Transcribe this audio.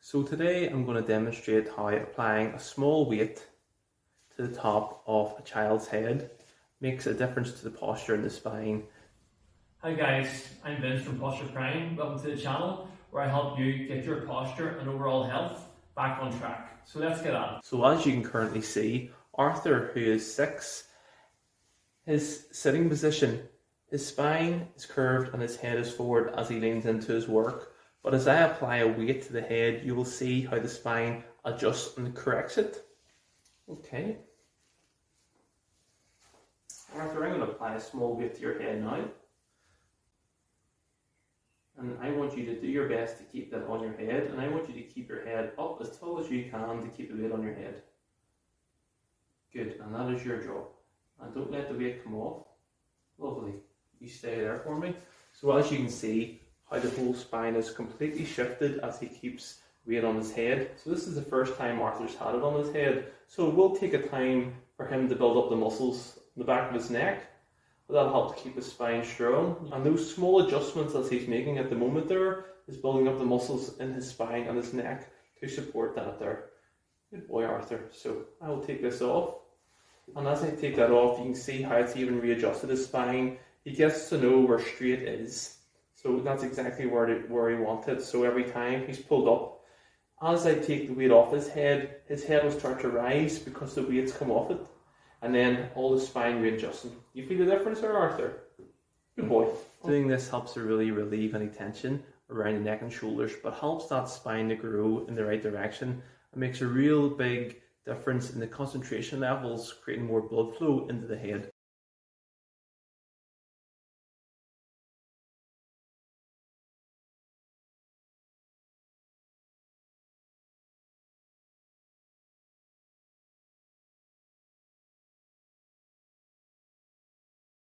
So today I'm going to demonstrate how applying a small weight to the top of a child's head makes a difference to the posture in the spine. Hi guys, I'm Vince from Posture Prime. Welcome to the channel where I help you get your posture and overall health back on track. So let's get at it. So as you can currently see, Arthur, who is 6, his sitting position, his spine is curved and his head is forward as he leans into his work. But as I apply a weight to the head, you will see how the spine adjusts and corrects it. Okay. Arthur, I'm going to apply a small weight to your head now. And I want you to do your best to keep that on your head, and I want you to keep your head up as tall as you can to keep the weight on your head. Good, and that is your job. And don't let the weight come off. Lovely. You stay there for me. So as you can see, how the whole spine is completely shifted as he keeps weight on his head. So this is the first time Arthur's had it on his head. So it will take a time for him to build up the muscles in the back of his neck. But that'll help to keep his spine strong. And those small adjustments that he's making at the moment there is building up the muscles in his spine and his neck to support that there. Good boy, Arthur. So I will take this off. And as I take that off, you can see how it's even readjusted his spine. He gets to know where straight is. So that's exactly where he wanted. So every time he's pulled up, as I take the weight off his head will start to rise because the weight's come off it. And then all the spine readjusting. You feel the difference there, Arthur? Good boy. Doing this helps to really relieve any tension around the neck and shoulders, but helps that spine to grow in the right direction and makes a real big difference in the concentration levels, creating more blood flow into the head.